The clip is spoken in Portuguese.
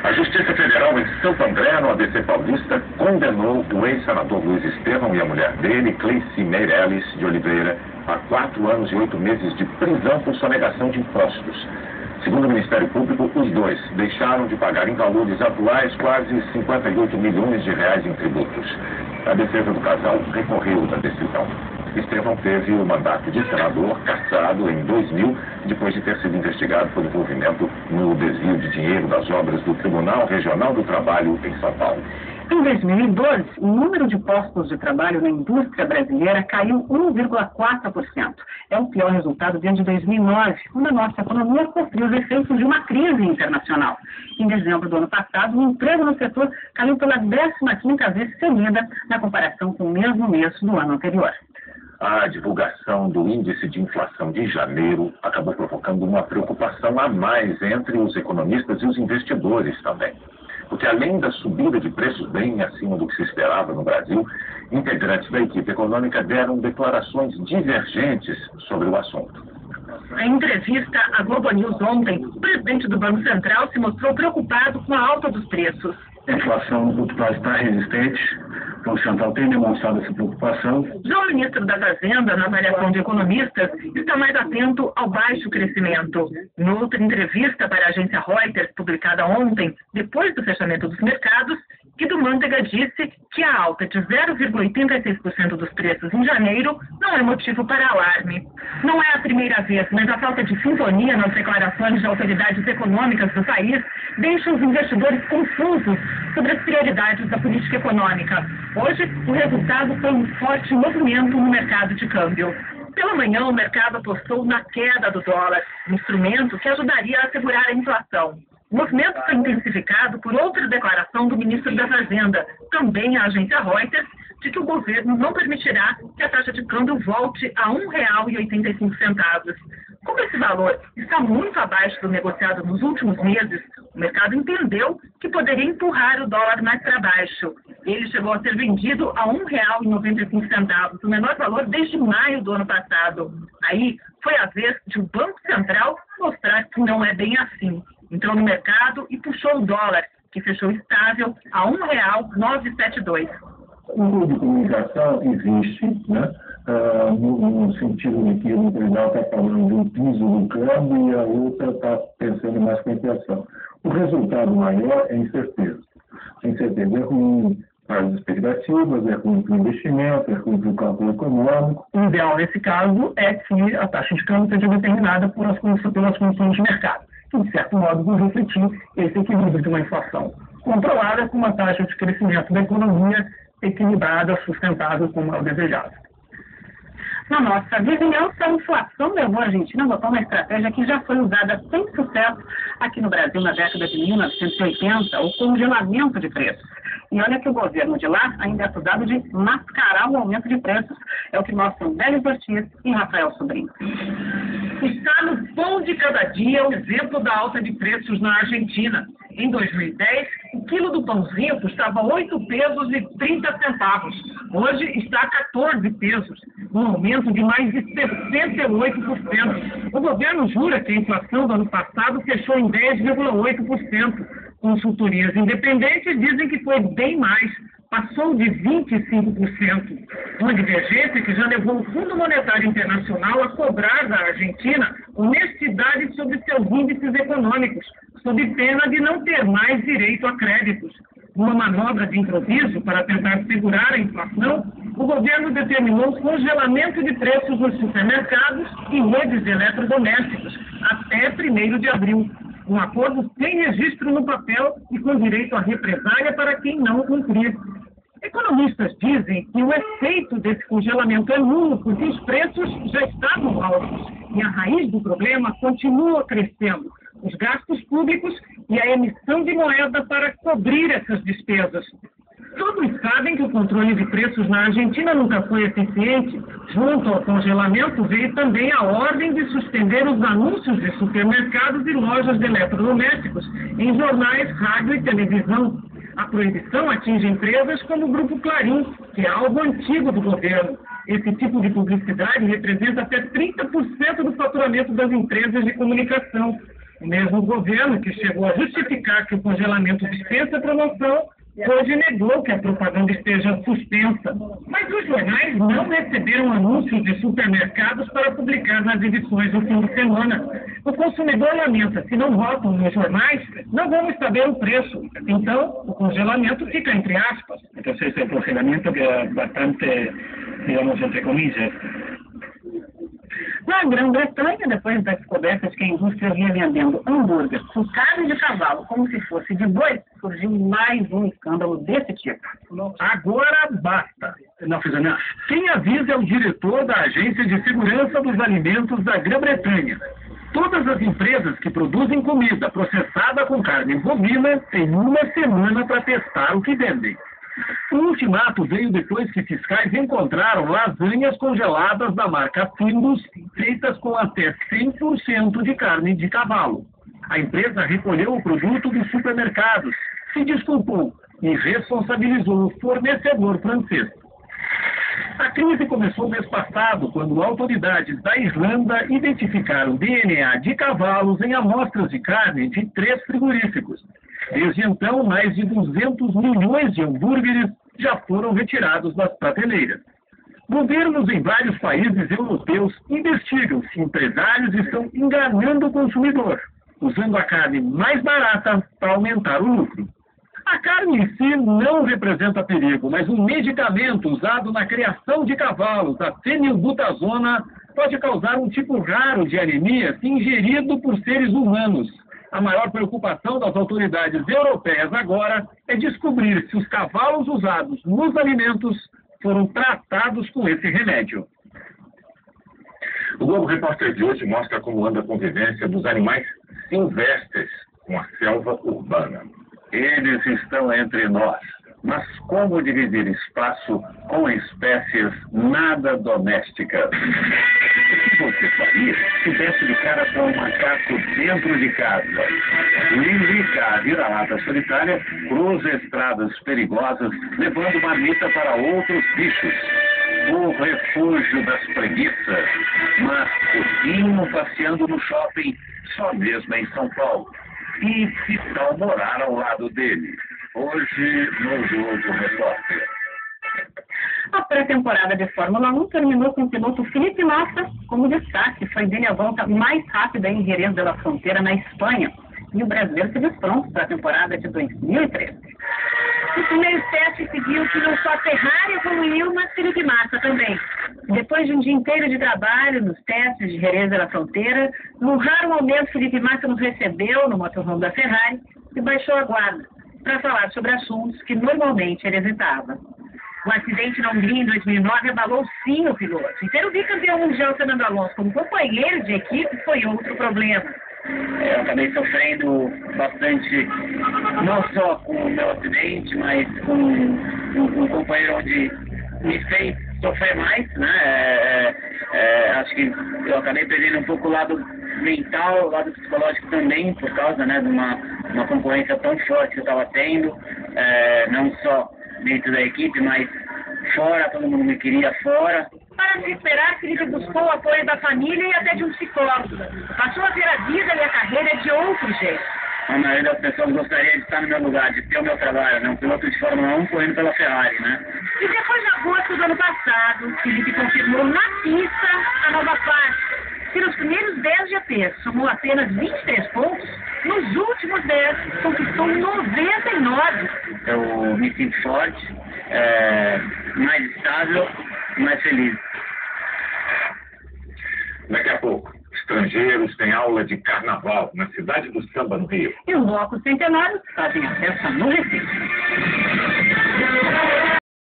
A Justiça Federal em Santo André, no ABC Paulista, condenou o ex-senador Luiz Estevão e a mulher dele, Cleici Meirelles de Oliveira, a 4 anos e 8 meses de prisão por sonegação de impostos. Segundo o Ministério Público, os dois deixaram de pagar em valores atuais quase 58 milhões de reais em tributos. A defesa do casal recorreu da decisão. Estevão teve o mandato de senador cassado em 2000, depois de ter sido investigado por envolvimento no desvio de dinheiro das obras do Tribunal Regional do Trabalho em São Paulo. Em 2012, o número de postos de trabalho na indústria brasileira caiu 1,4%. É o pior resultado desde 2009, quando a nossa economia sofreu os efeitos de uma crise internacional. Em dezembro do ano passado, o emprego no setor caiu pela 15ª vez seguida na comparação com o mesmo mês do ano anterior. A divulgação do índice de inflação de janeiro acabou provocando uma preocupação a mais entre os economistas e os investidores também. Porque além da subida de preços bem acima do que se esperava no Brasil, integrantes da equipe econômica deram declarações divergentes sobre o assunto. Em entrevista à Globo News ontem, o presidente do Banco Central se mostrou preocupado com a alta dos preços. A inflação no curto prazo está resistente. O Banco Central tem demonstrado essa preocupação. Já o ministro da Fazenda, na avaliação de economistas, está mais atento ao baixo crescimento. Em outra entrevista para a agência Reuters, publicada ontem, depois do fechamento dos mercados, Guido Mantega disse que a alta de 0,86% dos preços em janeiro não é motivo para alarme. Não é a primeira vez, mas a falta de sintonia nas declarações de autoridades econômicas do país deixa os investidores confusos sobre as prioridades da política econômica. Hoje, o resultado foi um forte movimento no mercado de câmbio. Pela manhã, o mercado apostou na queda do dólar, um instrumento que ajudaria a segurar a inflação. O movimento foi intensificado por outra declaração do ministro da Fazenda, também à agência Reuters, de que o governo não permitirá que a taxa de câmbio volte a R$ 1,85. Como esse valor está muito abaixo do negociado nos últimos meses, o mercado entendeu que poderia empurrar o dólar mais para baixo. Ele chegou a ser vendido a R$ 1,95, o menor valor desde maio do ano passado. Aí foi a vez de o Banco Central mostrar que não é bem assim. Entrou no mercado e puxou o dólar, que fechou estável a R$ 1,972. O grupo de comunicação existe, né? No sentido de que o tribunal está falando de um piso do câmbio e a outra está pensando mais com a inflação. O resultado maior é incerteza. A incerteza é ruim para as expectativas, é ruim para o investimento, é ruim para o cálculo econômico. O ideal nesse caso é que a taxa de câmbio seja determinada pelas condições de mercado, que de certo modo vão refletir esse equilíbrio de uma inflação controlada com uma taxa de crescimento da economia equilibrada, sustentável, como é o desejado. Na nossa vizinhança, a inflação levou a Argentina a adotar uma estratégia que já foi usada sem sucesso aqui no Brasil na década de 1980, o congelamento de preços. E olha que o governo de lá ainda é acusado de mascarar o aumento de preços, é o que mostram Délio Ortiz e Rafael Sobrinho. Está no pão de cada dia o exemplo da alta de preços na Argentina. Em 2010, o quilo do pãozinho custava 8 pesos e 30 centavos. Hoje está a 14 pesos, um aumento de mais de 68%. O governo jura que a inflação do ano passado fechou em 10,8%. Consultorias independentes dizem que foi bem mais, passou de 25%. Uma divergência que já levou o Fundo Monetário Internacional a cobrar da Argentina honestidade sobre seus índices econômicos, sob pena de não ter mais direito a créditos. Uma manobra de improviso para tentar segurar a inflação, o governo determinou o congelamento de preços nos supermercados e redes de eletrodomésticos até 1º de abril. Um acordo sem registro no papel e com direito à represália para quem não cumprir. Economistas dizem que o efeito desse congelamento é nulo, porque os preços já estavam altos e a raiz do problema continua crescendo, os gastos públicos e a emissão de moeda para cobrir essas despesas. Todos sabem que o controle de preços na Argentina nunca foi eficiente. Junto ao congelamento veio também a ordem de suspender os anúncios de supermercados e lojas de eletrodomésticos em jornais, rádio e televisão. A proibição atinge empresas como o Grupo Clarim, que é algo antigo do governo. Esse tipo de publicidade representa até 30% do faturamento das empresas de comunicação. O mesmo governo que chegou a justificar que o congelamento dispensa a promoção, hoje negou que a propaganda esteja suspensa. Mas os jornais não receberam anúncios de supermercados para publicar nas edições do fim de semana. O consumidor lamenta, se não votam nos jornais, não vamos saber o preço. Então, o congelamento fica entre aspas. Então, esse é um congelamento que é bastante, digamos, entre comillas. Na Grã-Bretanha, depois da descoberta de que a indústria vinha vendendo hambúrguer com carne de cavalo como se fosse de boi, surgiu mais um escândalo desse tipo. Agora basta. Quem avisa é o diretor da Agência de Segurança dos Alimentos da Grã-Bretanha. Todas as empresas que produzem comida processada com carne bovina têm uma semana para testar o que vendem. O ultimato veio depois que fiscais encontraram lasanhas congeladas da marca Findus, feitas com até 100% de carne de cavalo. A empresa recolheu o produto dos supermercados, se desculpou e responsabilizou o fornecedor francês. A crise começou mês passado, quando autoridades da Irlanda identificaram DNA de cavalos em amostras de carne de 3 frigoríficos. Desde então, mais de 200 milhões de hambúrgueres já foram retirados das prateleiras. Governos em vários países europeus investigam se empresários estão enganando o consumidor, usando a carne mais barata para aumentar o lucro. A carne em si não representa perigo, mas um medicamento usado na criação de cavalos, a fenilbutazona, pode causar um tipo raro de anemia se ingerido por seres humanos. A maior preocupação das autoridades europeias agora é descobrir se os cavalos usados nos alimentos foram tratados com esse remédio. O Globo Repórter de hoje mostra como anda a convivência dos animais silvestres com a selva urbana. Eles estão entre nós, mas como dividir espaço com espécies nada domésticas? O que você faria se desse de cara com um macaco dentro de casa? Lilica, a vira-lata solitária, cruza estradas perigosas, levando marmita para outros bichos. O refúgio das preguiças, mas Putinho passeando no shopping, só mesmo em São Paulo. E que tal morar ao lado dele? Hoje, no Globo Repórter. A pré-temporada de Fórmula 1 terminou com o piloto Felipe Massa como destaque. Foi dele a volta mais rápida em Jerez de la Frontera, na Espanha. E o brasileiro se viu pronto para a temporada de 2013. Os primeiros testes seguiu que não só a Ferrari evoluiu, mas Felipe Massa também. Depois de um dia inteiro de trabalho nos testes de Jerez de la Frontera, num raro momento Felipe Massa nos recebeu no motorhome da Ferrari e baixou a guarda para falar sobre assuntos que normalmente ele evitava. O acidente na Hungria em 2009 abalou sim o piloto. E ter o bicampeão mundial Fernando Alonso como companheiro de equipe foi outro problema. Eu acabei sofrendo bastante, não só com o meu acidente, mas com um companheiro onde me fez sofrer mais, né? Acho que eu acabei perdendo um pouco o lado mental, o lado psicológico também, por causa, né, de uma concorrência tão forte que eu estava tendo, não só dentro da equipe, mas fora, todo mundo me queria fora. Para se esperar, Felipe buscou o apoio da família e até de um psicólogo. Passou a ver a vida e a carreira de outro jeito. A maioria das pessoas gostaria de estar no meu lugar, de ter o meu trabalho, né? Um piloto de Fórmula 1 correndo pela Ferrari, né? E depois de agosto do ano passado, Felipe confirmou na pista a nova fase. Que nos primeiros 10 GPs somou apenas 23 pontos, nos últimos 10 conquistou 99. Eu me sinto forte, mais estável e mais feliz. Daqui a pouco, estrangeiros têm aula de carnaval na cidade do samba, no Rio. E os blocos centenários fazem a festa no Recife.